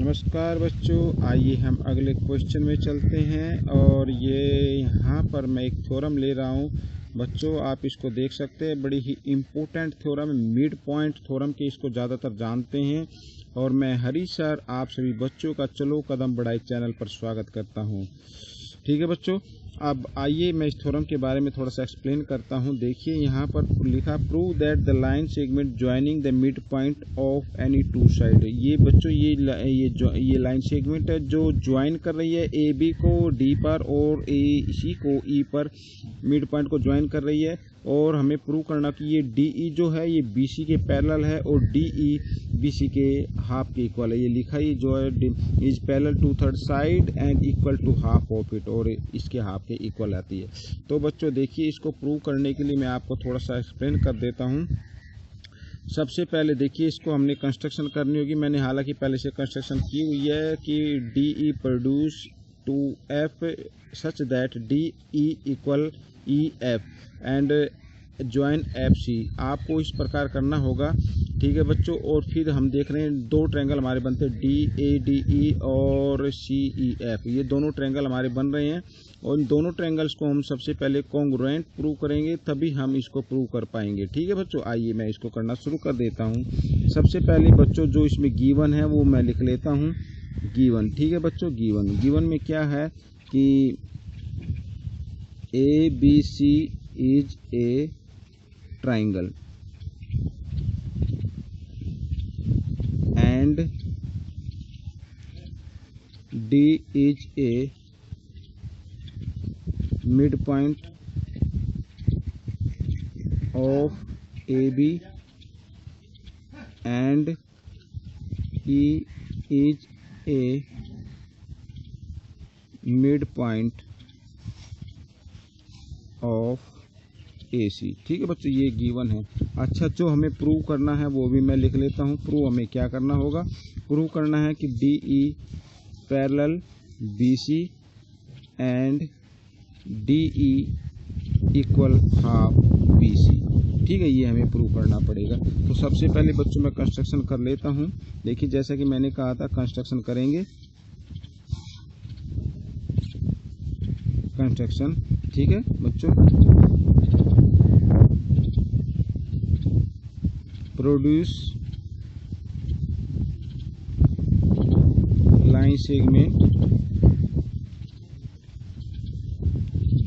नमस्कार बच्चों, आइए हम अगले क्वेश्चन में चलते हैं। और ये यहाँ पर मैं एक थ्योरम ले रहा हूँ बच्चों, आप इसको देख सकते हैं। बड़ी ही इम्पोर्टेंट थ्योरम है, मिड पॉइंट थ्योरम के इसको ज़्यादातर जानते हैं। और मैं हरी सर आप सभी बच्चों का चलो कदम बढ़ाई चैनल पर स्वागत करता हूँ। ठीक है बच्चों, अब आइए मैं इस थ्योरम के बारे में थोड़ा सा एक्सप्लेन करता हूँ। देखिए यहाँ पर लिखा, prove that the line segment joining the mid point of any two side. ये बच्चों ये लाइन सेगमेंट है जो ज्वाइन कर रही है ए बी को डी पर और ए सी को ई पर, मिड पॉइंट को ज्वाइन कर रही है। और हमें प्रूव करना कि ये डी ई जो है ये बी सी के पैरेलल है और डी ई बी सी के हाफ के इक्वल है। ये लिखा ही जो है is parallel to third side and equal to half of it, और इसके हाफ के इक्वल आती है। तो बच्चों देखिए, इसको प्रूव करने के लिए मैं आपको थोड़ा सा एक्सप्लेन कर देता हूँ। सबसे पहले देखिए, इसको हमने कंस्ट्रक्शन करनी होगी। मैंने हालांकि पहले से कंस्ट्रक्शन की हुई है कि D E produce to F such that D E equal E F and join F C. आपको इस प्रकार करना होगा, ठीक है बच्चों। और फिर हम देख रहे हैं दो ट्रायंगल हमारे बनते हैं, डी ए डी ई और सी ई एफ। ये दोनों ट्रायंगल हमारे बन रहे हैं और इन दोनों ट्रायंगल्स को हम सबसे पहले कॉन्ग्रुएंट प्रूव करेंगे, तभी हम इसको प्रूव कर पाएंगे। ठीक है बच्चों, आइए मैं इसको करना शुरू कर देता हूँ। सबसे पहले बच्चों जो इसमें गिवन है वो मैं लिख लेता हूँ, गिवन। ठीक है बच्चों, गिवन में क्या है कि A B C is a triangle and D is a midpoint of AB and E is a midpoint of AC। ठीक है बच्चों, ये गिवन है। अच्छा, जो हमें प्रूव करना है वो भी मैं लिख लेता हूँ। प्रूव हमें क्या करना होगा, प्रूव करना है कि D E parallel B C and D E equal half B C. ठीक है, ये हमें प्रूव करना पड़ेगा। तो सबसे पहले बच्चों मैं कंस्ट्रक्शन कर लेता हूँ। देखिए जैसा कि मैंने कहा था, कंस्ट्रक्शन करेंगे, कंस्ट्रक्शन। ठीक है बच्चों, produce line segment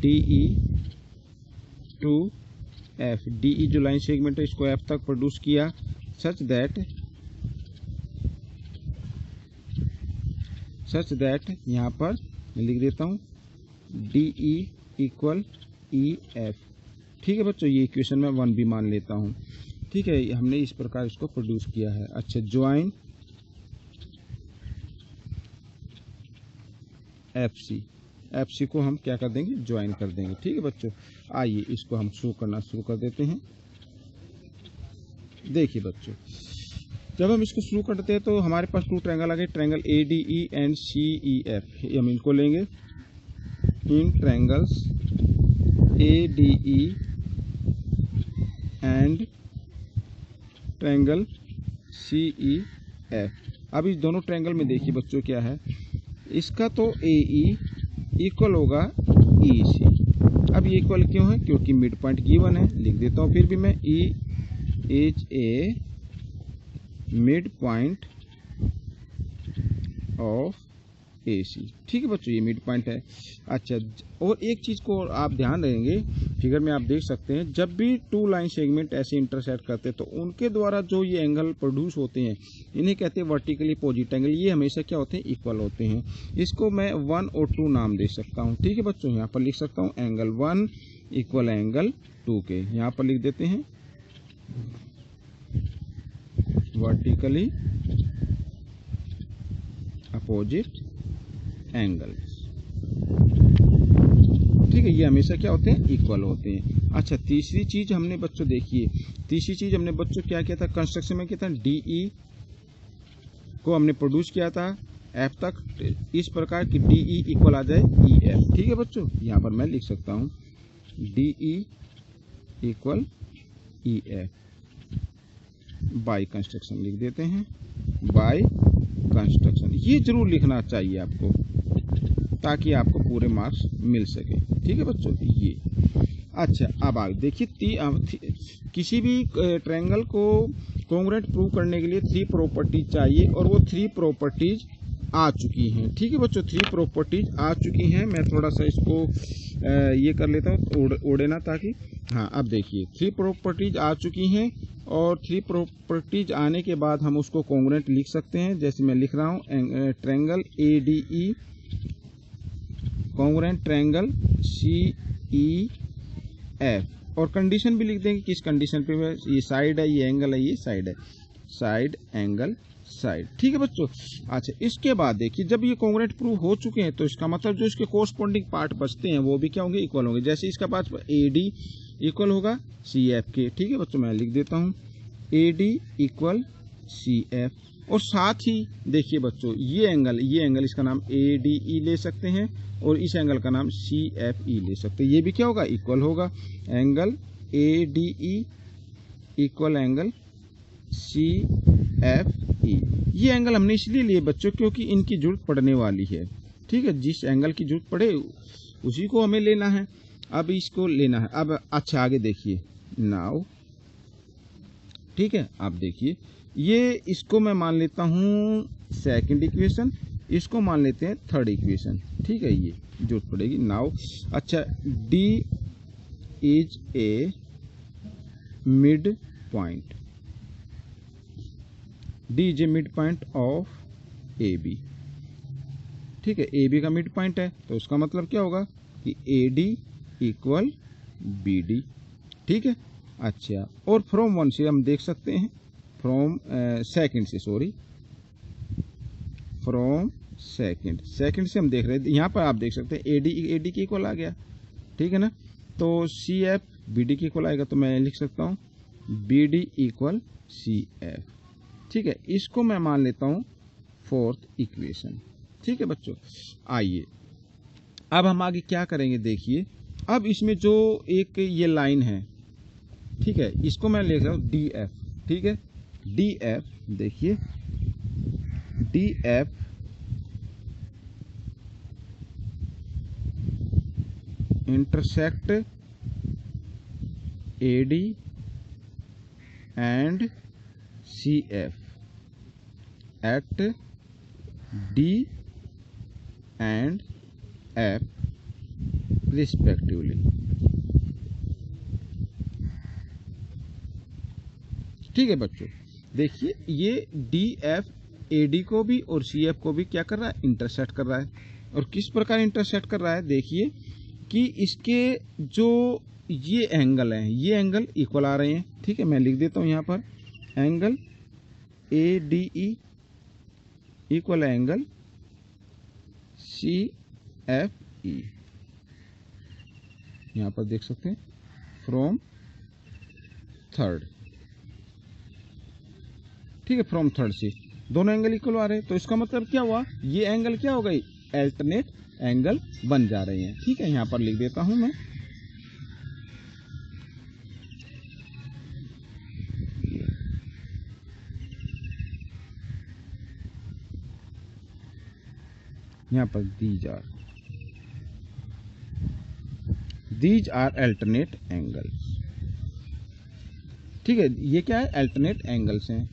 D E to F. D E जो लाइन सेगमेंट है इसको एफ तक प्रोड्यूस किया, सच दैट यहाँ पर मैं लिख देता हूँ D E equal E F. ठीक है बच्चों, ये इक्वेशन में 1 भी मान लेता हूँ। ठीक है, हमने इस प्रकार इसको प्रोड्यूस किया है। अच्छा, ज्वाइन एफ सी को हम क्या कर देंगे, ज्वाइन कर देंगे। ठीक है बच्चों, आइए इसको हम शुरू करना शुरू कर देते हैं। देखिए बच्चों, जब हम इसको शुरू करते हैं तो हमारे पास 2 ट्रायंगल आ गए, triangle A D E and C E F. हम इनको लेंगे, इन triangles A D E and triangle C E F. अब इस दोनों ट्रायंगल में देखिए बच्चों क्या है, इसका तो ए ई इक्वल होगा ई सी। अब ये इक्वल क्यों है, क्योंकि मिड पॉइंट गिवन है। लिख देता हूँ फिर भी मैं, E is a mid point of A C. ठीक है बच्चों, ये मिड पॉइंट है। अच्छा, और एक चीज़ को आप ध्यान देंगे, फिगर में आप देख सकते हैं, जब भी 2 लाइन सेगमेंट ऐसे इंटरसेक्ट करते हैं तो उनके द्वारा जो ये एंगल प्रोड्यूस होते हैं इन्हें कहते हैं वर्टिकली अपोजिट एंगल। ये हमेशा क्या होते हैं, इक्वल होते हैं। इसको मैं 1 और 2 नाम दे सकता हूँ। ठीक है बच्चों, यहाँ पर लिख सकता हूँ एंगल 1 इक्वल एंगल 2 के। यहाँ पर लिख देते हैं वर्टिकली अपोजिट एंगल्स। ठीक है, ये हमेशा क्या होते हैं, इक्वल होते हैं। अच्छा, तीसरी चीज हमने बच्चों देखिए, क्या किया था कंस्ट्रक्शन में, किया था डी ई को हमने प्रोड्यूस किया था एफ तक, इस प्रकार की डी ई इक्वल आ जाए ई एफ। ठीक है बच्चों, यहाँ पर मैं लिख सकता हूँ D E equal E F by construction लिख देते हैं, बाई कंस्ट्रक्शन, ये जरूर लिखना चाहिए आपको ताकि आपको पूरे मार्क्स मिल सके। ठीक है बच्चों, ये अच्छा। अब आगे देखिए, किसी भी ट्रायंगल को कॉन्ग्रुएंट प्रूव करने के लिए 3 प्रॉपर्टीज चाहिए और वो 3 प्रॉपर्टीज आ चुकी हैं। ठीक है बच्चों, 3 प्रॉपर्टीज आ चुकी हैं। मैं थोड़ा सा इसको ये कर लेता हूँ, ओढ़े ना, ताकि हाँ अब देखिए 3 प्रॉपर्टीज आ चुकी हैं और 3 प्रॉपर्टीज आने के बाद हम उसको कॉन्ग्रुएंट लिख सकते हैं। जैसे मैं लिख रहा हूँ, triangle ADE congruent triangle CEF, और कंडीशन भी लिख देंगे किस कंडीशन पे, ये साइड है, ये एंगल है, ये साइड है, साइड एंगल साइड। ठीक है बच्चों। अच्छा, इसके बाद देखिए जब ये कॉन्ग्रुएंट प्रूव हो चुके हैं तो इसका मतलब जो इसके कोरस्पॉन्डिंग पार्ट बचते हैं वो भी क्या होंगे, इक्वल होंगे। जैसे इसका पास AD इक्वल होगा CF के। ठीक है बच्चों, मैं लिख देता हूँ AD इक्वल CF, और साथ ही देखिए बच्चों ये एंगल इसका नाम ADE ले सकते हैं और इस एंगल का नाम CFE ले सकते हैं। ये भी क्या होगा, इक्वल होगा। Angle ADE equal angle CFE। ये एंगल हमने इसलिए लिए बच्चों क्योंकि इनकी जरूरत पड़ने वाली है। ठीक है, जिस एंगल की जरूरत पड़े उसी को हमें लेना है। अब इसको लेना है। अब अच्छा आगे देखिए नाउ। ठीक है, आप देखिए ये इसको मैं मान लेता हूँ सेकंड इक्वेशन, इसको मान लेते हैं थर्ड इक्वेशन। ठीक है, ये जरूरत पड़ेगी नाउ। अच्छा, D is a mid point, D is a mid point of AB। ठीक है, AB का मिड पॉइंट है तो उसका मतलब क्या होगा कि AD इक्वल BD। ठीक है, अच्छा, और फ्रॉम 1 से हम देख सकते हैं, फ्रॉम सेकंड से हम देख रहे हैं, यहाँ पर आप देख सकते हैं AD के इक्वल आ गया। ठीक है ना, तो CF BD के इक्वल आएगा, तो मैं लिख सकता हूँ BD इक्वल CF। ठीक है, इसको मैं मान लेता हूँ फोर्थ इक्वेशन। ठीक है बच्चों, आइए अब हम आगे क्या करेंगे, देखिए अब इसमें जो एक ये लाइन है, ठीक है, इसको मैं लिख रहा हूँ DF। ठीक है, DF देखिए, DF intersect AD and CF at D and F respectively। ठीक है बच्चों, देखिए ये DF AD को भी और CF को भी क्या कर रहा है, इंटरसेक्ट कर रहा है। और किस प्रकार इंटरसेक्ट कर रहा है, देखिए कि इसके जो ये एंगल हैं, ये एंगल इक्वल आ रहे हैं। ठीक है, मैं लिख देता हूं यहां पर angle ADE equal angle CFE। यहां पर देख सकते हैं फ्रॉम थर्ड। ठीक है, फ्रॉम थर्ड से दोनों एंगल इक्वल आ रहे हैं, तो इसका मतलब क्या हुआ, ये एंगल क्या हो गई, अल्टरनेट एंगल बन जा रहे हैं। ठीक है, यहां पर लिख देता हूं मैं यहां पर दीज आर अल्टरनेट एंगल्स। ठीक है, ये क्या है, अल्टरनेट एंगल्स हैं।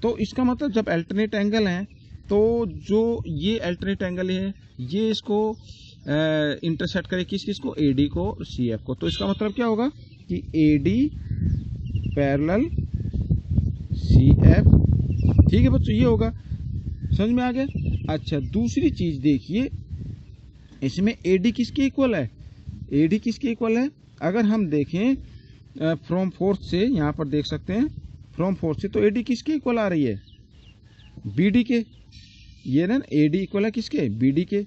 तो इसका मतलब जब अल्टरनेट एंगल हैं तो जो ये अल्टरनेट एंगल है ये इसको इंटरसेक्ट करे किस को, AD को और CF को। तो इसका मतलब क्या होगा कि AD पैरेलल CF। ठीक है बच्चों, ये होगा, समझ में आ गया। अच्छा, दूसरी चीज देखिए, इसमें AD किसके इक्वल है, AD किसके इक्वल है, अगर हम देखें फ्रॉम फोर्थ से, यहां पर देख सकते हैं फ्रॉम फोर्थ से, तो AD किसके इक्वल आ रही है, BD के। ये ना AD इक्वल है किसके, BD के।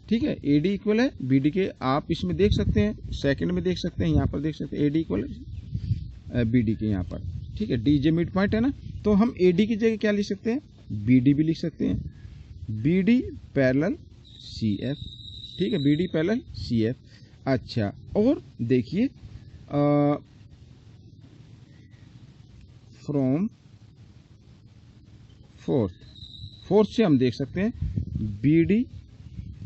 ठीक है, AD इक्वल है BD के, आप इसमें देख सकते हैं, सेकंड में देख सकते हैं, यहाँ पर देख सकते हैं AD इक्वल है BD के यहाँ पर। ठीक है, DJ मिड पॉइंट है ना, तो हम AD की जगह क्या लिख सकते हैं, BD भी लिख सकते हैं, BD पैरेलल CF। ठीक है, BD पैरेलल CF। अच्छा, और देखिए फ्रॉम फोर्थ से हम देख सकते हैं BD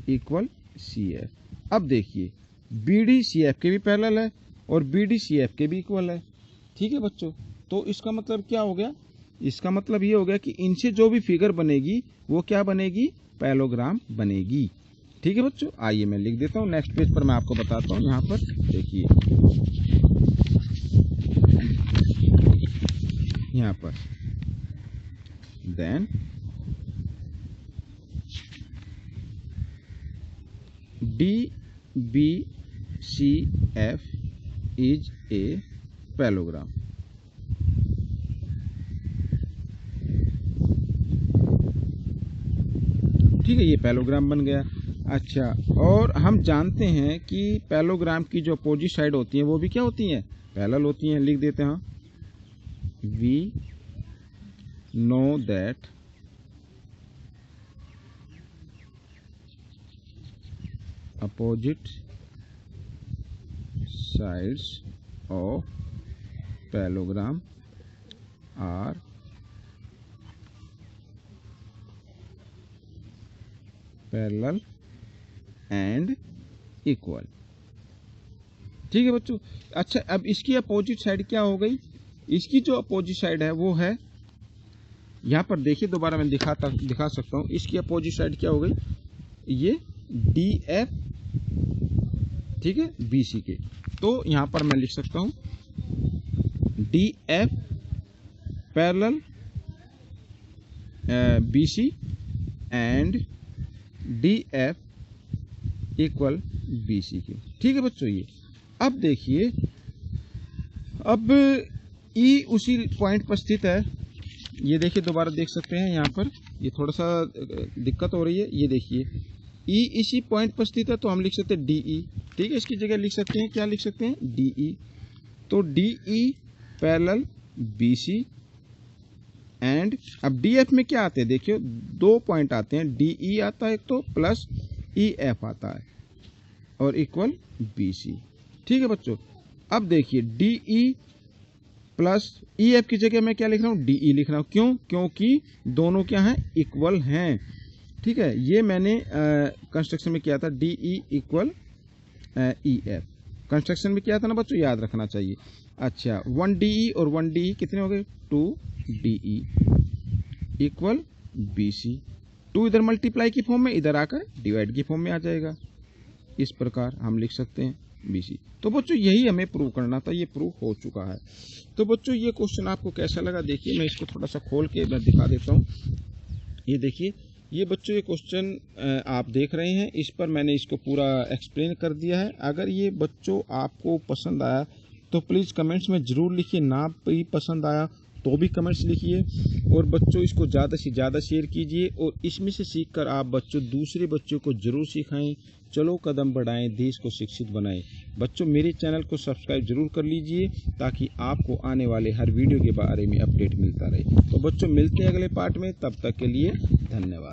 इक्वल CF। अब देखिए BD CF के भी पैरेलल है और BD CF के भी इक्वल है। ठीक है बच्चों, तो इसका मतलब क्या हो गया? इसका मतलब ये हो गया कि इनसे जो भी फिगर बनेगी वो क्या बनेगी? पैरेललोग्राम बनेगी। ठीक है बच्चों, आइए मैं लिख देता हूँ, नेक्स्ट पेज पर मैं आपको बताता हूँ। यहाँ पर देखिए, यहाँ पर then DBCF is a parallelogram. ठीक है, ये पैरेललोग्राम बन गया। अच्छा, और हम जानते हैं कि पैरेललोग्राम की जो अपोजिट साइड होती हैं वो भी क्या होती हैं? पैरेलल होती हैं। लिख देते हैं, we know that opposite sides of parallelogram are parallel and equal। ठीक है बच्चों। अच्छा, अब इसकी अपोजिट साइड क्या हो गई? इसकी जो अपोजिट साइड है वो है, यहाँ पर देखिए दोबारा मैं दिखा सकता हूँ। इसकी अपोजिट साइड क्या हो गई? ये DF, ठीक है, BC के। तो यहां पर मैं लिख सकता हूं DF parallel BC and DF equal BC के। ठीक है बच्चों, ये अब देखिए, अब E उसी पॉइंट पर स्थित है। ये देखिए, दोबारा देख सकते हैं, यहाँ पर ये थोड़ा सा दिक्कत हो रही है। ये देखिए, E इसी पॉइंट पर स्थित है, तो हम लिख सकते हैं DE। ठीक है, इसकी जगह लिख सकते हैं, क्या लिख सकते हैं? DE। तो DE पैरेलल BC एंड, अब DF में क्या आते हैं? देखिए, दो पॉइंट आते हैं, DE आता है एक तो, प्लस EF आता है और इक्वल BC। ठीक है बच्चों, अब देखिए DE प्लस EF की जगह मैं क्या लिख रहा हूँ? DE लिख रहा हूँ। क्यों? क्योंकि दोनों क्या हैं? इक्वल हैं। ठीक है, ये मैंने कंस्ट्रक्शन में किया था, DE इक्वल EF। कंस्ट्रक्शन में किया था ना बच्चों, याद रखना चाहिए। अच्छा, 1DE और 1DE कितने हो गए? 2DE equal BC। 2 इधर मल्टीप्लाई की फॉर्म में, इधर आकर डिवाइड की फॉर्म में आ जाएगा। इस प्रकार हम लिख सकते हैं BC। तो बच्चों यही हमें प्रूव करना था, ये प्रूव हो चुका है। तो बच्चों ये क्वेश्चन आपको कैसा लगा? देखिए, मैं इसको थोड़ा सा खोल के मैं दिखा देता हूँ। ये देखिए, ये बच्चों ये क्वेश्चन आप देख रहे हैं, इस पर मैंने इसको पूरा एक्सप्लेन कर दिया है। अगर ये बच्चों आपको पसंद आया तो प्लीज़ कमेंट्स में ज़रूर लिखिए। ना भी पसंद आया तो भी कमेंट्स लिखिए। और बच्चों इसको ज़्यादा से ज़्यादा शेयर कीजिए और इसमें से सीखकर आप बच्चों दूसरे बच्चों को ज़रूर सिखाएं। चलो कदम बढ़ाएं, देश को शिक्षित बनाएं। बच्चों मेरे चैनल को सब्सक्राइब जरूर कर लीजिए ताकि आपको आने वाले हर वीडियो के बारे में अपडेट मिलता रहे। तो बच्चों मिलते हैं अगले पार्ट में, तब तक के लिए धन्यवाद।